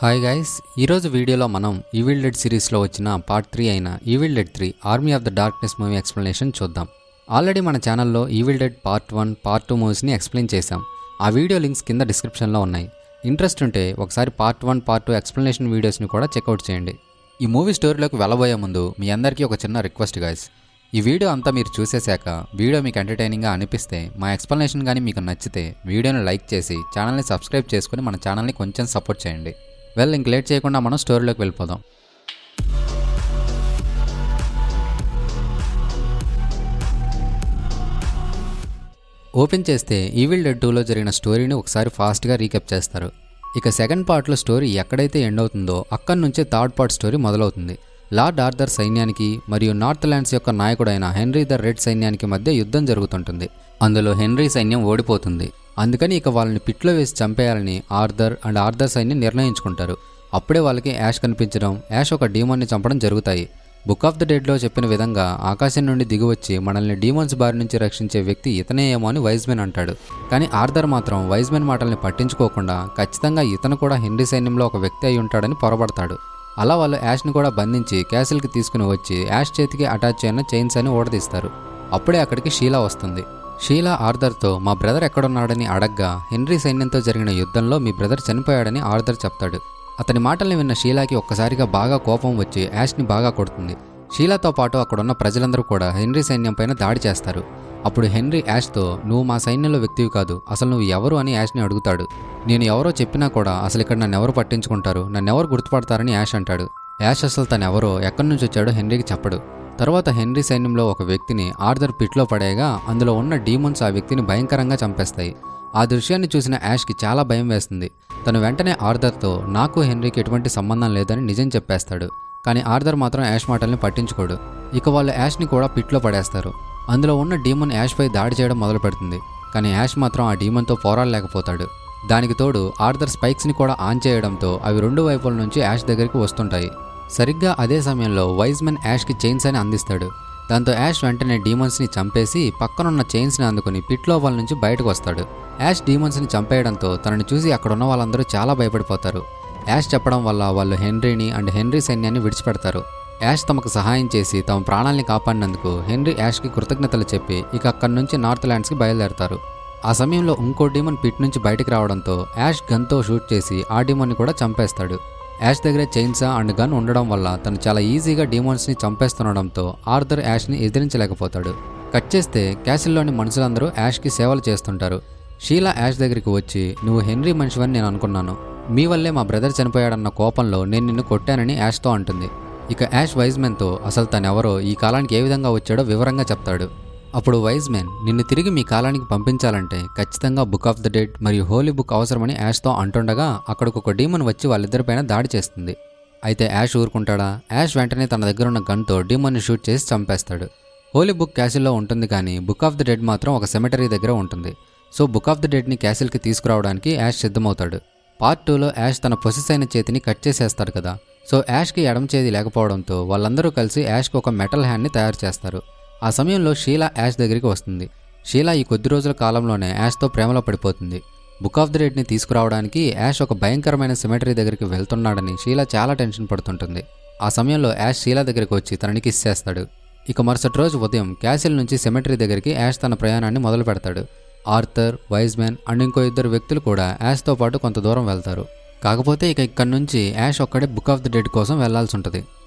Hi guys, ఈరోజు వీడియోలో మనం ఈవిల్ డెడ్ సిరీస్లో వచ్చిన పార్ట్ 3 అయిన Evil Dead 3 Army of the Darkness movie explanation చూద్దాం. ఆల్రెడీ మన ఛానల్లో ఈవిల్ డెడ్ పార్ట్ 1, పార్ట్ 2 మూవీస్ని ఎక్స్ప్లెయిన్ చేశాం. ఆ వీడియో లింక్స్ కింద డిస్క్రిప్షన్లో ఉన్నాయి. ఇంట్రెస్ట్ ఉంటే ఒకసారి పార్ట్ 1, పార్ట్ 2 ఎక్స్ప్లెనేషన్ వీడియోస్ని కూడా చెక్అవుట్ చేయండి. ఈ మూవీ స్టోరీలోకి వెళ్ళబోయే ముందు మీ అందరికీ ఒక చిన్న రిక్వెస్ట్ గైస్. ఈ వీడియో అంతా మీరు చూసేశాక వీడియో మీకు ఎంటర్టైనింగ్గా అనిపిస్తే, మా ఎక్స్ప్లెనేషన్ కానీ మీకు నచ్చితే వీడియోని లైక్ చేసి ఛానల్ని సబ్స్క్రైబ్ చేసుకుని మన ఛానల్ని కొంచెం సపోర్ట్ చేయండి. ఇంక లేట్ చేయకుండా మనం స్టోరీలోకి వెళ్ళిపోదాం. ఓపెన్ చేస్తే ఈవిల్ డెడ్ 2లో జరిగిన స్టోరీని ఒకసారి ఫాస్ట్గా రీకెప్ చేస్తారు. ఇక సెకండ్ పార్ట్లో స్టోరీ ఎక్కడైతే ఎండ్ అవుతుందో అక్కడి నుంచే థర్డ్ పార్ట్ స్టోరీ మొదలవుతుంది. లార్డ్ ఆర్థర్ సైన్యానికి మరియు నార్త్ ల్యాండ్స్ యొక్క నాయకుడైన హెన్రీ ద రెడ్ సైన్యానికి మధ్య యుద్ధం జరుగుతుంటుంది. అందులో హెన్రీ సైన్యం ఓడిపోతుంది. అందుకని ఇక వాళ్ళని పిట్లో వేసి చంపేయాలని ఆర్థర్ సైన్యం నిర్ణయించుకుంటారు. అప్పుడే వాళ్ళకి యాష్ కనిపించడం, యాష్ ఒక డీమన్ని చంపడం జరుగుతాయి. బుక్ ఆఫ్ ద డెడ్లో చెప్పిన విధంగా ఆకాశం నుండి దిగివచ్చి మనల్ని డీమన్స్ బారి నుంచి రక్షించే వ్యక్తి ఇతనే ఏమో అని వైజ్మెన్ అంటాడు. కానీ ఆర్థర్ మాత్రం వైజ్మెన్ మాటల్ని పట్టించుకోకుండా ఖచ్చితంగా ఇతను కూడా హెన్రీ సైన్యంలో ఒక వ్యక్తి అయి ఉంటాడని పొరబడతాడు. అలా వాళ్ళు యాష్ని కూడా బంధించి క్యాసిల్కి తీసుకుని వచ్చి యాష్ చేతికి అటాచ్ అయిన చైన్స్ అని ఓడదీస్తారు. అప్పుడే అక్కడికి షీలా వస్తుంది. షీలా ఆర్థర్తో మా బ్రదర్ ఎక్కడున్నాడని అడగ్గా, హెన్రీ సైన్యంతో జరిగిన యుద్ధంలో మీ బ్రదర్ చనిపోయాడని ఆర్థర్ చెప్తాడు. అతని మాటల్ని విన్న షీలాకి ఒక్కసారిగా బాగా కోపం వచ్చి యాష్ని బాగా కొడుతుంది. షీలాతో పాటు అక్కడున్న ప్రజలందరూ కూడా హెన్రీ సైన్యం పైన దాడి చేస్తారు. అప్పుడు హెన్రీ యాష్తో, నువ్వు మా సైన్యంలో వ్యక్తివి కాదు, అసలు నువ్వు ఎవరు అని యాష్ని అడుగుతాడు. నేను ఎవరో చెప్పినా కూడా అసలు ఇక్కడ నన్నెవరు పట్టించుకుంటారు, నన్నెవరు గుర్తుపడతారని యాష్ అంటాడు. యాష్ అసలు తనెవరో ఎక్కడి నుంచి వచ్చాడో హెన్రీకి చెప్పడు. తర్వాత హెన్రీ సైన్యంలో ఒక వ్యక్తిని ఆర్థర్ పిట్లో పడేయగా అందులో ఉన్న డీమన్స్ ఆ వ్యక్తిని భయంకరంగా చంపేస్తాయి. ఆ దృశ్యాన్ని చూసిన యాష్కి చాలా భయం వేస్తుంది. తను వెంటనే ఆర్థర్తో నాకు హెన్రీకి ఎటువంటి సంబంధం లేదని నిజం చెప్పేస్తాడు. కానీ ఆర్థర్ మాత్రం యాష్ మాటల్ని పట్టించుకోడు. ఇక వాళ్ళు యాష్ని కూడా పిట్లో పడేస్తారు. అందులో ఉన్న డీమన్ యాష్పై దాడి చేయడం మొదలు పెడుతుంది. కానీ యాష్ మాత్రం ఆ డీమన్తో పోరాడలేకపోతాడు. దానికి తోడు ఆర్థర్ స్పైక్స్ని కూడా ఆన్ చేయడంతో అవి రెండు వైపుల నుంచి యాష్ దగ్గరికి వస్తుంటాయి. సరిగ్గా అదే సమయంలో వైజ్మెన్ యాష్కి చైన్స్ అని అందిస్తాడు. దాంతో యాష్ వెంటనే డీమన్స్ని చంపేసి పక్కనున్న చైన్స్ని అందుకుని పిట్లో వాళ్ళ నుంచి బయటకు వస్తాడు. యాష్ డీమన్స్ని చంపేయడంతో తనని చూసి అక్కడున్న వాళ్ళందరూ చాలా భయపడిపోతారు. యాష్ చెప్పడం వల్ల వాళ్ళు హెన్రీని హెన్రీ సైన్యాన్ని విడిచిపెడతారు. యాష్ తమకు సహాయం చేసి తమ ప్రాణాల్ని కాపాడినందుకు హెన్రీ యాష్కి కృతజ్ఞతలు చెప్పి ఇక అక్కడి నుంచి నార్త్ ల్యాండ్స్కి బయలుదేరతారు. ఆ సమయంలో ఇంకో డీమన్ పిట్ నుంచి బయటకు రావడంతో యాష్ గన్తో షూట్ చేసి ఆ డీమన్ని కూడా చంపేస్తాడు. యాష్ దగ్గర చైన్సా అండ్ గన్ ఉండడం వల్ల తను చాలా ఈజీగా డీమన్స్ని చంపేస్తుండడంతో ఆర్థర్ యాష్ని ఎదిరించలేకపోతాడు. కట్ చేస్తే క్యాసిల్లోని మనుషులందరూ యాష్కి సేవలు చేస్తుంటారు. షీలా యాష్ దగ్గరికి వచ్చి, నువ్వు హెన్రీ మనిషివని నేను అనుకున్నాను, మీ వల్లే మా బ్రదర్ చనిపోయాడన్న కోపంలో నేను నిన్ను కొట్టానని యాష్తో అంటుంది. ఇక యాష్ వైజ్మెన్తో అసలు తనెవరో ఈ కాలానికి ఏ విధంగా వచ్చాడో వివరంగా చెప్తాడు. అప్పుడు వైజ్మెన్, నిన్ను తిరిగి మీ కాలానికి పంపించాలంటే ఖచ్చితంగా బుక్ ఆఫ్ ద డెడ్ మరియు హోలీ బుక్ అవసరమని యాష్తో అంటుండగా అక్కడికి ఒక డీమన్ వచ్చి వాళ్ళిద్దరిపైన దాడి చేస్తుంది. అయితే యాష్ ఊరుకుంటాడా? యాష్ వెంటనే తన దగ్గర ఉన్న గన్తో డీమన్ని షూట్ చేసి చంపేస్తాడు. హోలీ బుక్ క్యాసిల్లో ఉంటుంది, కానీ బుక్ ఆఫ్ ద డెడ్ మాత్రం ఒక సెమెటరీ దగ్గర ఉంటుంది. సో బుక్ ఆఫ్ ద డెడ్ని క్యాసిల్కి తీసుకురావడానికి యాష్ సిద్ధమవుతాడు. పార్ట్ 2లో యాష్ తన పొసెస్ అయిన చేతిని కట్ చేసేస్తాడు కదా. సో యాష్కి ఎడమ చేతి లేకపోవడంతో వాళ్ళందరూ కలిసి యాష్కి ఒక మెటల్ హ్యాండ్ని తయారు చేస్తారు. ఆ సమయంలో షీలా యాష్ దగ్గరికి వస్తుంది. షీలా ఈ కొద్ది రోజుల కాలంలోనే యాష్తో ప్రేమలో పడిపోతుంది. బుక్ ఆఫ్ ద డెడ్ని తీసుకురావడానికి యాష్ ఒక భయంకరమైన సిమెటరీ దగ్గరికి వెళ్తున్నాడని షీలా చాలా టెన్షన్ పడుతుంటుంది. ఆ సమయంలో యాష్ షీలా దగ్గరికి వచ్చి తనని కిస్ చేస్తాడు. ఇక మరుసటి రోజు ఉదయం క్యాసిల్ నుంచి సిమెటరీ దగ్గరికి యాష్ తన ప్రయాణాన్ని మొదలు పెడతాడు. ఆర్థర్, వైజ్మెన్ అండ్ ఇంకో ఇద్దరు వ్యక్తులు కూడా యాష్తో పాటు కొంత దూరం వెళ్తారు. కాకపోతే ఇక ఇక్కడి నుంచి యాష్ ఒక్కడే బుక్ ఆఫ్ ద డెడ్ కోసం వెళ్లాల్సి ఉంటుంది.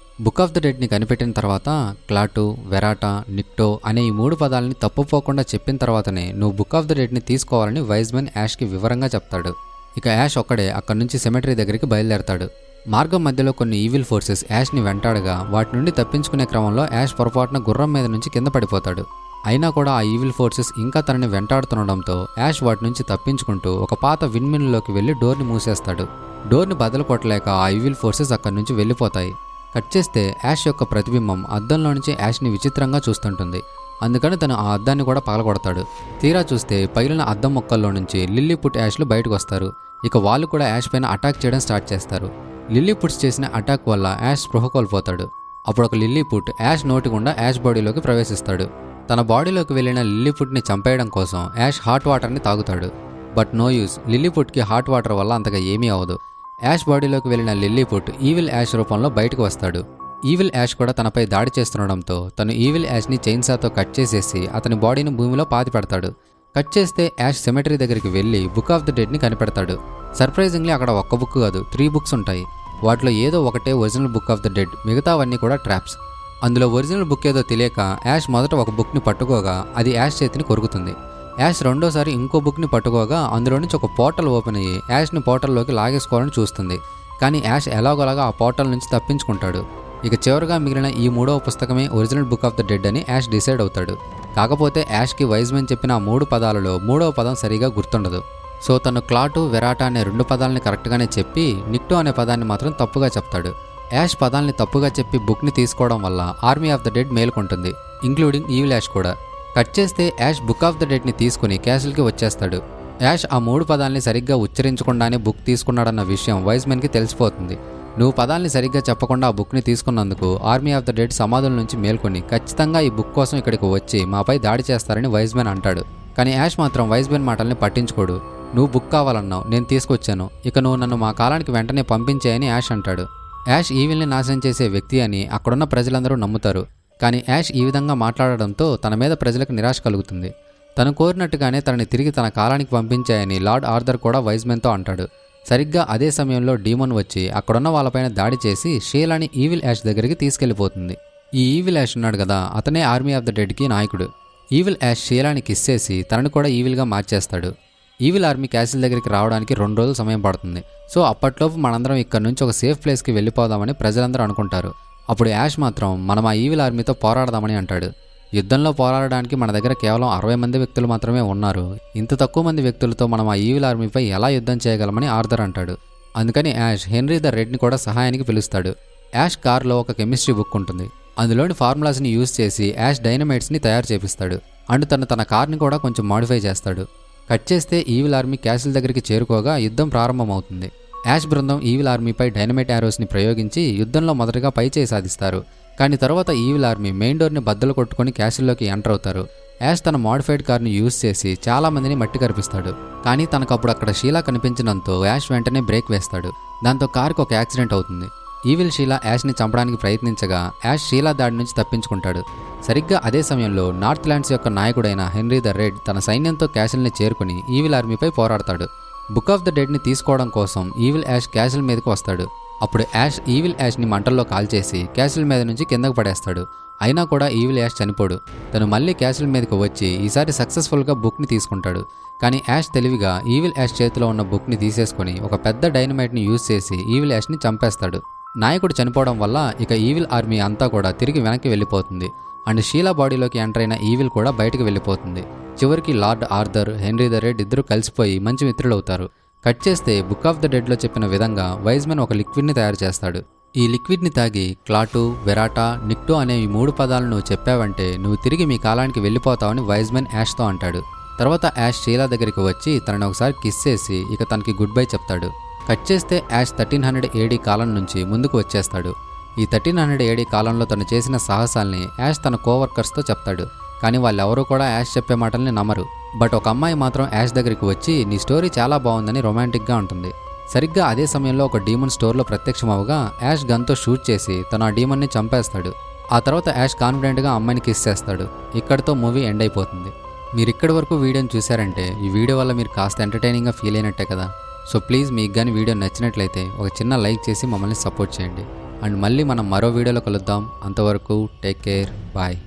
బుక్ ఆఫ్ ద డెడ్ని కనిపెట్టిన తర్వాత క్లాటు, వెరాటా, నిక్టో అనే ఈ 3 పదాలని తప్పుపోకుండా చెప్పిన తర్వాతనే నువ్వు బుక్ ఆఫ్ ద డెడ్ని తీసుకోవాలని వైజ్మెన్ యాష్కి వివరంగా చెప్తాడు. ఇక యాష్ ఒక్కడే అక్కడి నుంచి సెమెటరీ దగ్గరికి బయలుదేరతాడు. మార్గం మధ్యలో కొన్ని ఈవిల్ ఫోర్సెస్ యాష్ని వెంటాడగా వాటి నుండి తప్పించుకునే క్రమంలో యాష్ పొరపాటున గుర్రం మీద నుంచి కింద పడిపోతాడు. అయినా కూడా ఆ ఈవిల్ ఫోర్సెస్ ఇంకా తనని వెంటాడుతుండడంతో యాష్ వాటి నుంచి తప్పించుకుంటూ ఒక పాత విండ్మిల్లోకి వెళ్లి డోర్ని మూసేస్తాడు. డోర్ని బదలు కొట్టలేక ఆ ఈవిల్ ఫోర్సెస్ అక్కడి నుంచి వెళ్ళిపోతాయి. కట్ చేస్తే యాష్ యొక్క ప్రతిబింబం అద్దంలో నుంచి యాష్ని విచిత్రంగా చూస్తుంటుంది. అందుకని తను ఆ అద్దాన్ని కూడా పగలగొడతాడు. తీరా చూస్తే పగిలిన అద్దం మొక్కల్లో నుంచి లిల్లీపుట్ యాష్లు బయటకు వస్తారు. ఇక వాళ్ళు కూడా యాష్ పైన అటాక్ చేయడం స్టార్ట్ చేస్తారు. లిల్లీపుట్స్ చేసిన అటాక్ వల్ల యాష్ స్పృహ కోల్పోతాడు. అప్పుడు ఒక లిల్లీపుట్ యాష్ నోటి గుండా యాష్ బాడీలోకి ప్రవేశిస్తాడు. తన బాడీలోకి వెళ్ళిన లిల్లీపుట్ని చంపేయడం కోసం యాష్ హాట్ వాటర్ని తాగుతాడు. బట్ నో యూజ్, లిల్లీపుట్కి హాట్ వాటర్ వల్ల అంతగా ఏమీ అవ్వదు. యాష్ బాడీలోకి వెళ్ళిన లిల్లీపుట్ ఈవిల్ యాష్ రూపంలో బయటకు వస్తాడు. ఈవిల్ యాష్ కూడా తనపై దాడి చేస్తుండడంతో తను ఈవిల్ యాష్ని చైన్సాతో కట్ చేసేసి అతని బాడీని భూమిలో పాతి పెడతాడు. కట్ చేస్తే యాష్ సెమెటరీ దగ్గరికి వెళ్ళి బుక్ ఆఫ్ ద డెడ్ని కనిపెడతాడు. సర్ప్రైజింగ్లీ అక్కడ ఒక్క బుక్ కాదు 3 బుక్స్ ఉంటాయి. వాటిలో ఏదో ఒకటే original book of the dead, మిగతావన్నీ కూడా ట్రాప్స్. అందులో ఒరిజినల్ బుక్ ఏదో తెలియక యాష్ మొదట ఒక బుక్ని పట్టుకోగా అది యాష్ చేతిని కొరుకుతుంది. యాష్ రెండోసారి ఇంకో బుక్ని పట్టుకోగా అందులో నుంచి ఒక పోర్టల్ ఓపెన్ అయ్యి యాష్ని పోర్టల్లోకి లాగేసుకోవాలని చూస్తుంది. కానీ యాష్ ఎలాగోలాగా ఆ పోర్టల్ నుంచి తప్పించుకుంటాడు. ఇక చివరిగా మిగిలిన ఈ 3వ పుస్తకమే original book of the dead అని యాష్ డిసైడ్ అవుతాడు. కాకపోతే యాష్కి వైజ్మెన్ చెప్పిన ఆ 3 పదాలలో 3వ పదం సరిగా గుర్తుండదు. సో తను క్లాటు, వెరాటా అనే 2 పదాలని కరెక్ట్గానే చెప్పి నిక్టో అనే పదాన్ని మాత్రం తప్పుగా చెప్తాడు. యాష్ పదాల్ని తప్పుగా చెప్పి బుక్ని తీసుకోవడం వల్ల ఆర్మీ ఆఫ్ ద డెడ్ మేలుకుంటుంది, ఇంక్లూడింగ్ ఈవిల్ యాష్ కూడా. కట్ చేస్తే యాష్ బుక్ ఆఫ్ ద డెడ్ని తీసుకుని క్యాసిల్కి వచ్చేస్తాడు. యాష్ ఆ 3 పదాల్ని సరిగ్గా ఉచ్చరించకుండానే బుక్ తీసుకున్నాడన్న విషయం వైజ్మెన్కి తెలిసిపోతుంది. నువ్వు పదాల్ని సరిగ్గా చెప్పకుండా ఆ బుక్ని తీసుకున్నందుకు ఆర్మీ ఆఫ్ ద డెడ్ సమాధుల నుంచి మేల్కొని ఖచ్చితంగా ఈ బుక్ కోసం ఇక్కడికి వచ్చి మాపై దాడి చేస్తారని వైజ్మెన్ అంటాడు. కానీ యాష్ మాత్రం వైజ్మెన్ మాటల్ని పట్టించుకోడు. నువ్వు బుక్ కావాలన్నావు, నేను తీసుకొచ్చాను, ఇక నువ్వు నన్ను మా కాలానికి వెంటనే పంపించేయని యాష్ అంటాడు. యాష్ ఈవిల్ని నాశనం చేసే వ్యక్తి అని అక్కడున్న ప్రజలందరూ నమ్ముతారు. కానీ యాష్ ఈ విధంగా మాట్లాడడంతో తన మీద ప్రజలకు నిరాశ కలుగుతుంది. తను కోరినట్టుగానే తనని తిరిగి తన కాలానికి పంపించాయని లార్డ్ ఆర్థర్ కూడా వైజ్మెన్తో అంటాడు. సరిగ్గా అదే సమయంలో డీమన్ వచ్చి అక్కడున్న వాళ్ళపైన దాడి చేసి షీలాని ఈవిల్ యాష్ దగ్గరికి తీసుకెళ్లిపోతుంది. ఈ ఈవిల్ యాష్ ఉన్నాడు కదా, అతనే ఆర్మీ ఆఫ్ ద డెడ్కి నాయకుడు. ఈవిల్ యాష్ షీలాని కిస్ చేసి తనను కూడా ఈవిల్గా మార్చేస్తాడు. ఈవిల్ ఆర్మీ క్యాసిల్ దగ్గరికి రావడానికి 2 రోజులు సమయం పడుతుంది. సో అప్పట్లోపు మనందరం ఇక్కడ నుంచి ఒక సేఫ్ ప్లేస్కి వెళ్ళిపోదామని ప్రజలందరూ అనుకుంటారు. అప్పుడు యాష్ మాత్రం మనం ఆ ఈవిల్ ఆర్మీతో పోరాడదామని అంటాడు. యుద్ధంలో పోరాడడానికి మన దగ్గర కేవలం 60 మంది వ్యక్తులు మాత్రమే ఉన్నారు. ఇంత తక్కువ మంది వ్యక్తులతో మనం ఆ ఈవిల్ ఆర్మీపై ఎలా యుద్ధం చేయగలమని ఆర్థర్ అంటాడు. అందుకని యాష్ హెన్రీ ద రెడ్ని కూడా సహాయానికి పిలుస్తాడు. యాష్ కార్లో ఒక కెమిస్ట్రీ బుక్ ఉంటుంది. అందులోని ఫార్ములాస్ని యూజ్ చేసి యాష్ డైనమైట్స్ని తయారు చేపిస్తాడు. అండ్ తన కార్ని కూడా కొంచెం మాడిఫై చేస్తాడు. కట్ చేస్తే ఈవిల్ ఆర్మీ క్యాసిల్ దగ్గరికి చేరుకోగా యుద్ధం ప్రారంభమవుతుంది. యాష్ బృందం ఈవిల్ ఆర్మీపై డైనమైట్ యారోస్ని ప్రయోగించి యుద్ధంలో మొదటగా పైచేయి సాధిస్తారు. కానీ తర్వాత ఈవిల్ ఆర్మీ మెయిన్ డోర్ని బద్దలు కొట్టుకుని క్యాసిల్లోకి ఎంటర్ అవుతారు. యాష్ తన మాడిఫైడ్ కార్ని యూజ్ చేసి చాలా మందిని మట్టి కరిపిస్తాడు. కానీ తనకప్పుడు అక్కడ షీలా కనిపించడంతో యాష్ వెంటనే బ్రేక్ వేస్తాడు. దాంతో కార్కి ఒక యాక్సిడెంట్ అవుతుంది. ఈవిల్ షీలా యాష్ని చంపడానికి ప్రయత్నించగా యాష్ షీలా దాడి నుంచి తప్పించుకుంటాడు. సరిగ్గా అదే సమయంలో నార్త్ ల్యాండ్స్ యొక్క నాయకుడైన హెన్రీ ద రెడ్ తన సైన్యంతో క్యాసిల్ని చేరుకుని ఈవిల్ ఆర్మీపై పోరాడతాడు. బుక్ ఆఫ్ ద డెడ్ని తీసుకోవడం కోసం ఈవిల్ యాష్ క్యాసిల్ మీదకి వస్తాడు. అప్పుడు యాష్ ఈవిల్ యాష్ని మంటల్లో కాల్చేసి క్యాసిల్ మీద నుంచి కిందకు పడేస్తాడు. అయినా కూడా ఈవిల్ యాష్ చనిపోడు. తను మళ్ళీ క్యాసిల్ మీదకి వచ్చి ఈసారి సక్సెస్ఫుల్గా బుక్ని తీసుకుంటాడు. కానీ యాష్ తెలివిగా ఈవిల్ యాష్ చేతిలో ఉన్న బుక్ని తీసేసుకుని ఒక పెద్ద డైనమైట్ని యూజ్ చేసి ఈవిల్ యాష్ని చంపేస్తాడు. నాయకుడు చనిపోవడం వల్ల ఇక ఈవిల్ ఆర్మీ అంతా కూడా తిరిగి వెనక్కి వెళ్ళిపోతుంది. అండ్ షీలా బాడీలోకి ఎంటర్ అయిన ఈవిల్ కూడా బయటకు వెళ్ళిపోతుంది. చివరికి lord Arthur, henry the red ఇద్దరు కలిసిపోయి మంచి మిత్రులవుతారు. కట్ చేస్తే బుక్ ఆఫ్ ద డెడ్లో చెప్పిన విధంగా వైజ్మెన్ ఒక లిక్విడ్ని తయారు చేస్తాడు. ఈ లిక్విడ్ని తాగి క్లాటు, వెరాటా, నిక్టో అనే ఈ 3 పదాలను చెప్పావంటే నువ్వు తిరిగి మీ కాలానికి వెళ్ళిపోతావని వైజ్మెన్ యాష్తో అంటాడు. తర్వాత యాష్ షీలా దగ్గరికి వచ్చి తనని ఒకసారి కిస్ చేసి ఇక తనకి గుడ్ బై చెప్తాడు. కట్ చేస్తే యాష్ 1300 AD కాలం నుంచి ముందుకు వచ్చేస్తాడు. ఈ 1300 AD కాలంలో తను చేసిన సాహసాల్ని యాష్ తన కోవర్కర్స్తో చెప్తాడు. కానీ వాళ్ళెవరూ కూడా యాష్ చెప్పే మాటల్ని నమ్మరు. బట్ ఒక అమ్మాయి మాత్రం యాష్ దగ్గరికి వచ్చి నీ స్టోరీ చాలా బాగుందని రొమాంటిక్గా ఉంటుంది. సరిగ్గా అదే సమయంలో ఒక డీమన్ స్టోర్లో ప్రత్యక్షమవగా యాష్ గన్తో షూట్ చేసి తను ఆ డీమన్ని చంపేస్తాడు. ఆ తర్వాత యాష్ కాన్ఫిడెంట్గా అమ్మాయిని కిస్ చేస్తాడు. ఇక్కడితో మూవీ ఎండ్ అయిపోతుంది. మీరు ఇక్కడి వరకు వీడియోని చూశారంటే ఈ వీడియో వల్ల మీరు కాస్త ఎంటర్టైనింగ్గా ఫీల్ అయినట్టే కదా. సో ప్లీజ్ మీకు కానీ వీడియో నచ్చినట్లయితే ఒక చిన్న లైక్ చేసి మమ్మల్ని సపోర్ట్ చేయండి. అండ్ మళ్ళీ మనం మరో వీడియోలో కలుద్దాం. అంతవరకు టేక్ కేర్, బాయ్.